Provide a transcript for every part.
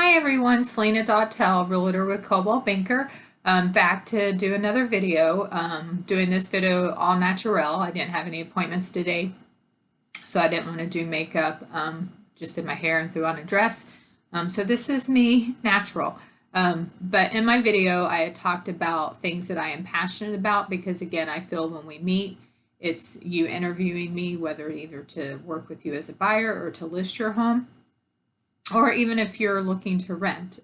Hi everyone, Selena Dautel, realtor with Coldwell Banker. Back to do another video. Doing this video all natural. I didn't have any appointments today, so I didn't want to do makeup. Just did my hair and threw on a dress. So this is me natural. But in my video, I had talked about things that I am passionate about because, again, I feel when we meet, it's you interviewing me, whether either to work with you as a buyer or to list your home, or even if you're looking to rent.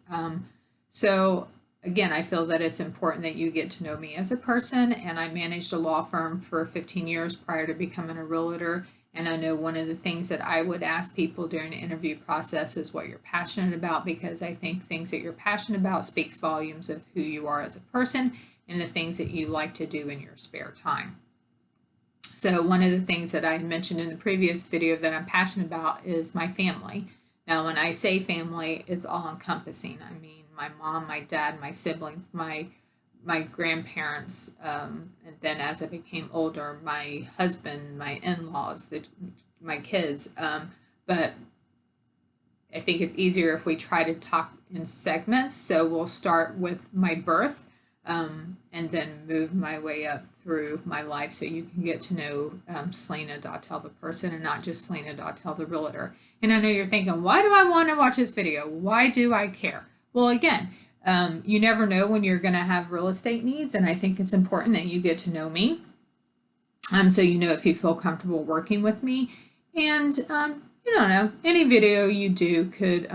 So again, I feel that it's important that you get to know me as a person, and I managed a law firm for 15 years prior to becoming a realtor. And I know one of the things that I would ask people during the interview process is what you're passionate about, because I think things that you're passionate about speaks volumes of who you are as a person and the things that you like to do in your spare time. So one of the things that I mentioned in the previous video that I'm passionate about is my family. Now, when I say family, it's all encompassing. I mean, my mom, my dad, my siblings, my grandparents, and then as I became older, my husband, my in-laws, my kids. But I think it's easier if we try to talk in segments. So we'll start with my birth, and then move my way up through my life so you can get to know Selena Dautel, the person, and not just Selena Dautel, the realtor. And I know you're thinking, why do I want to watch this video? Why do I care? Well, again, you never know when you're going to have real estate needs, and I think it's important that you get to know me, so you know if you feel comfortable working with me. And you don't know, any video you do could,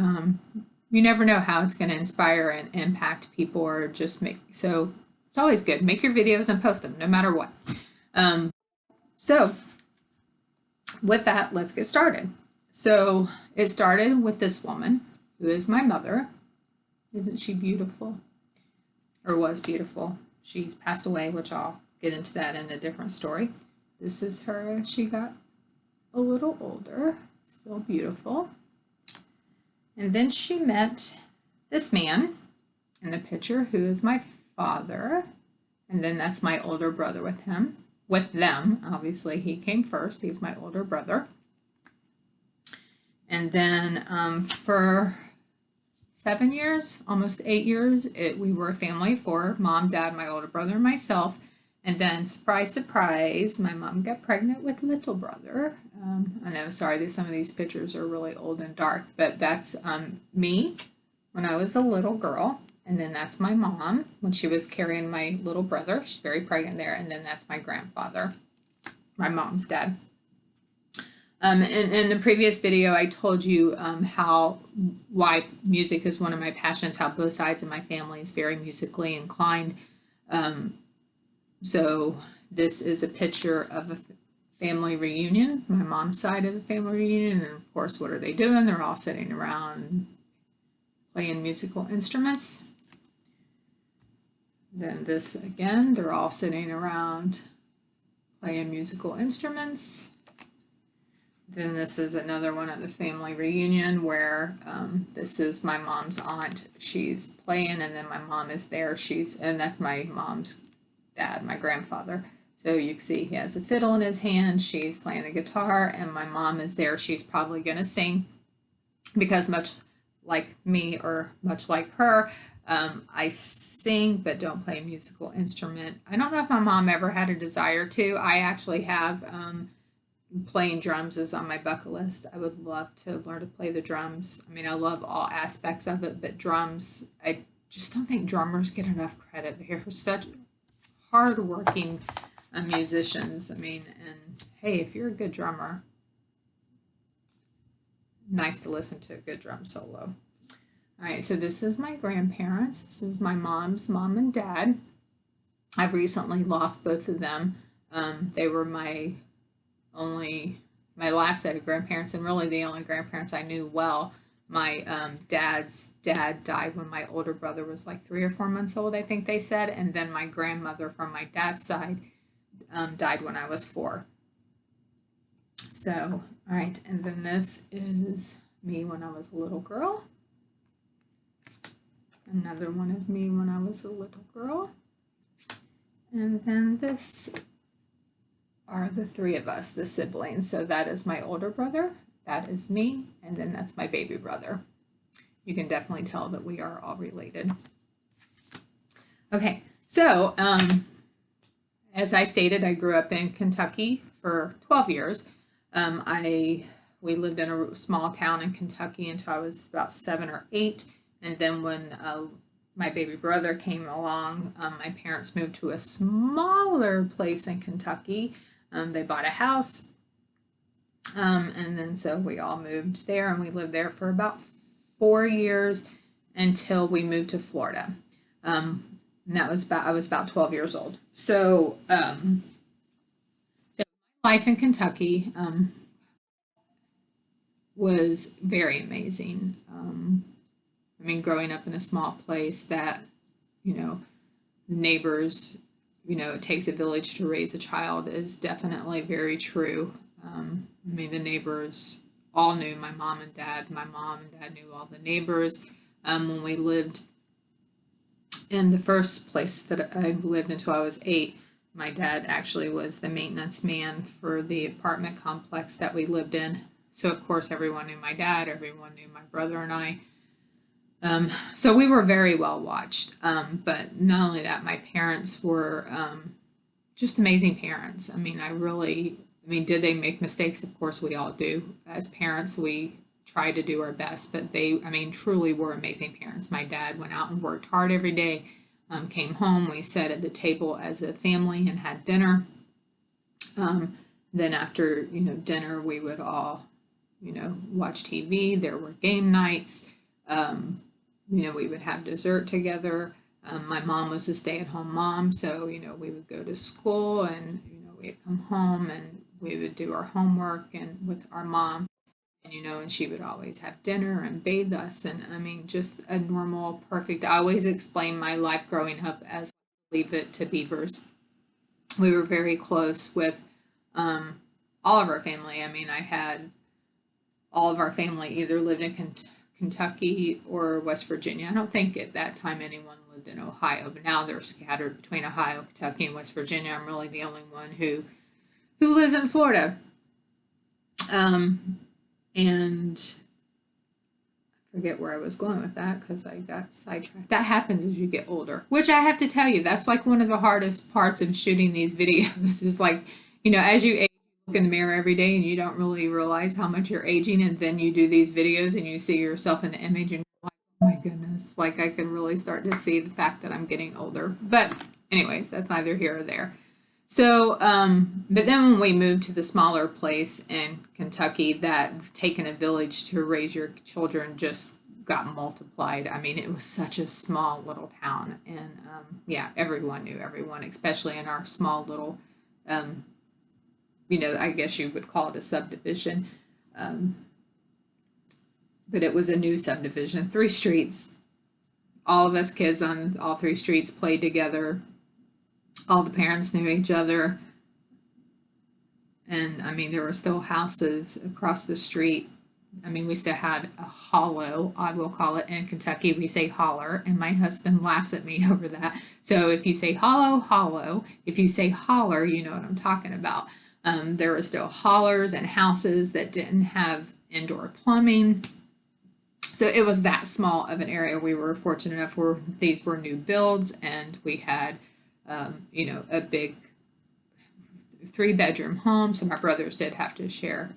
you never know how it's going to inspire and impact people, or just make, so it's always good. Make your videos and post them no matter what. So with that, let's get started. So it started with this woman who is my mother. Isn't she beautiful? Or was beautiful. She's passed away, which I'll get into that in a different story. This is her as she got a little older, still beautiful. And then she met this man in the picture who is my father. And then that's my older brother with him. With them, obviously he came first. He's my older brother. And then for 7 years, almost 8 years, we were a family for mom, dad, my older brother, and myself. And then, surprise, surprise, my mom got pregnant with little brother. I know, sorry, some of these pictures are really old and dark, but that's me when I was a little girl. And then that's my mom when she was carrying my little brother. She's very pregnant there. And then that's my grandfather, my mom's dad. In the previous video, I told you why music is one of my passions, how both sides of my family is very musically inclined. So this is a picture of a family reunion, my mom's side of the family reunion. And of course, what are they doing? They're all sitting around playing musical instruments. Then this again, they're all sitting around playing musical instruments. Then this is another one of the family reunion where this is my mom's aunt. She's playing, and then my mom is there. And that's my mom's dad, my grandfather. So you can see he has a fiddle in his hand. She's playing the guitar, and my mom is there. She's probably going to sing because much like me, or much like her, I sing but don't play a musical instrument. I don't know if my mom ever had a desire to. I actually have. Playing drums is on my bucket list. I would love to learn to play the drums. I mean, I love all aspects of it, but drums, I just don't think drummers get enough credit. They're such hard-working musicians. I mean, and hey, if you're a good drummer, nice to listen to a good drum solo. All right, so this is my grandparents. This is my mom's mom and dad. I've recently lost both of them. They were my last set of grandparents, and really the only grandparents I knew well. My dad's dad died when my older brother was like 3 or 4 months old, I think they said, and then my grandmother from my dad's side died when I was 4. So, all right, and then this is me when I was a little girl. Another one of me when I was a little girl. And then this are the 3 of us, the siblings. So that is my older brother, that is me, and then that's my baby brother. you can definitely tell that we are all related. Okay, so as I stated, I grew up in Kentucky for 12 years. We lived in a small town in Kentucky until I was about 7 or 8, and then when my baby brother came along, my parents moved to a smaller place in Kentucky. They bought a house, and then so we all moved there, and we lived there for about 4 years until we moved to Florida. And that was I was about 12 years old. So, so life in Kentucky was very amazing. I mean, growing up in a small place that, you know, neighbors, it takes a village to raise a child is definitely very true. I mean, the neighbors all knew my mom and dad. My mom and dad knew all the neighbors. When we lived in the first place that I lived until I was 8, my dad actually was the maintenance man for the apartment complex that we lived in. So, of course, everyone knew my dad, everyone knew my brother and I. So we were very well watched. But not only that, my parents were just amazing parents. I mean, did they make mistakes? Of course, we all do. As parents, we try to do our best, but truly were amazing parents. My dad went out and worked hard every day, came home, we sat at the table as a family and had dinner. Then after, dinner, we would all, watch TV. There were game nights. We would have dessert together. My mom was a stay-at-home mom, so, we would go to school and, we'd come home and we would do our homework and with our mom. And she would always have dinner and bathe us. And I mean, just a normal, perfect. I always explain my life growing up as leave it to beavers. We were very close with all of our family. I mean, I had all of our family either lived in Kentucky or West Virginia. I don't think at that time anyone lived in Ohio, but now they're scattered between Ohio, Kentucky, and West Virginia. I'm really the only one who lives in Florida. And I forget where I was going with that because I got sidetracked. That happens as you get older, which I have to tell you, that's like one of the hardest parts of shooting these videos is like, as you age, you look in the mirror every day and you don't really realize how much you're aging. And then you do these videos and you see yourself in the image and you're like, oh my goodness, like I can really start to see the fact that I'm getting older. But anyways, that's neither here or there. So, but then when we moved to the smaller place in Kentucky, that taking a village to raise your children just got multiplied. I mean, it was such a small little town, and yeah, everyone knew everyone, especially in our small little, I guess you would call it a subdivision, but it was a new subdivision, 3 streets. All of us kids on all 3 streets played together. All the parents knew each other. And I mean, there were still houses across the street. I mean, we still had a hollow, I will call it. In Kentucky, we say holler, and my husband laughs at me over that. So if you say hollow, hollow. If you say holler, you know what I'm talking about. There were still hollers and houses that didn't have indoor plumbing. So it was that small of an area. We were fortunate enough where these were new builds, and we had a big 3-bedroom home. So my brothers did have to share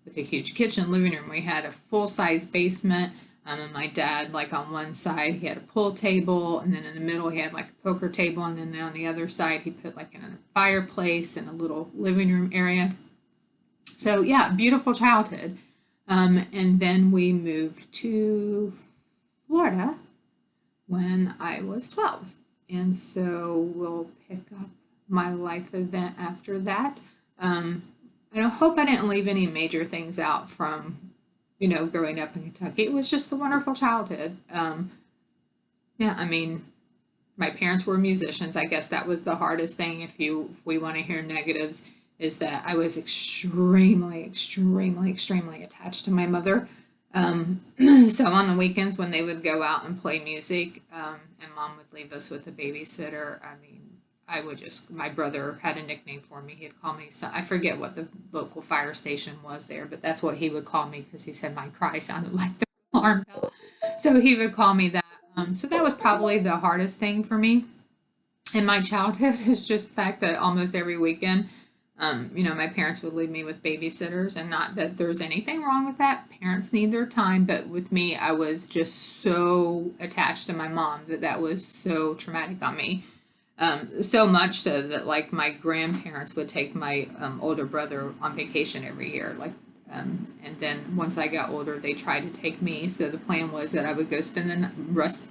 with a huge kitchen, living room. We had a full-size basement. And my dad, like on one side, he had a pool table, and then in the middle, he had like a poker table, and then on the other side, he put like in a fireplace and a little living room area. So yeah, beautiful childhood. And then we moved to Florida when I was 12. And so we'll pick up my life event after that. I hope I didn't leave any major things out from, growing up in Kentucky. It was just a wonderful childhood. Yeah, I mean, my parents were musicians. I guess that was the hardest thing. If we want to hear negatives, is that I was extremely, extremely, extremely attached to my mother. So on the weekends when they would go out and play music, and mom would leave us with a babysitter, I mean, my brother had a nickname for me. He'd call me, I forget what the local fire station was there, but that's what he would call me because he said my cry sounded like the alarm bell. So he would call me that. So that was probably the hardest thing for me in my childhood is just the fact that almost every weekend, my parents would leave me with babysitters, and not that there's anything wrong with that. Parents need their time, but with me, I was just so attached to my mom that that was so traumatic on me. So much so that like my grandparents would take my older brother on vacation every year, and then once I got older, they tried to take me. So the plan was that I would go spend the rest.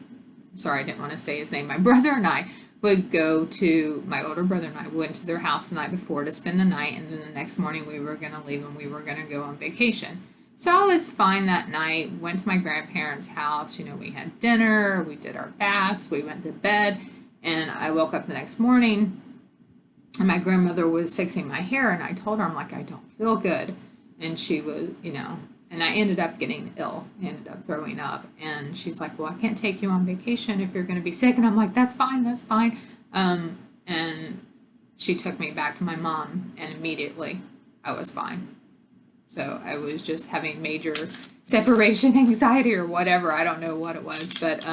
Sorry, I didn't want to say his name. My brother and I would go to my older brother and I went to their house the night before to spend the night, and then the next morning we were going to leave and we were going to go on vacation. So I was fine that night. Went to my grandparents' house. We had dinner, we did our baths, we went to bed, and I woke up the next morning and my grandmother was fixing my hair, and I told her, I'm like, I don't feel good. And she was, and I ended up getting ill, ended up throwing up. And she's like, well, I can't take you on vacation if you're going to be sick. And I'm like, that's fine, that's fine. And she took me back to my mom, and immediately I was fine. So I was just having major separation anxiety or whatever. I don't know what it was, but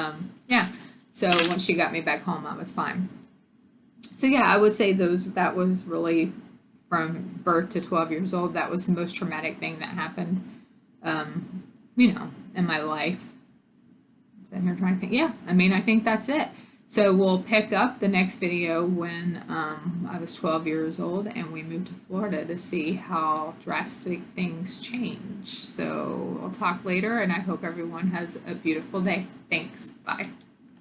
yeah. So once she got me back home, I was fine. So yeah, I would say that was really from birth to 12 years old. That was the most traumatic thing that happened, in my life. Sitting here trying to think. Yeah, I think that's it. So we'll pick up the next video when I was 12 years old and we moved to Florida to see how drastic things change. So I'll talk later, and I hope everyone has a beautiful day. Thanks. Bye.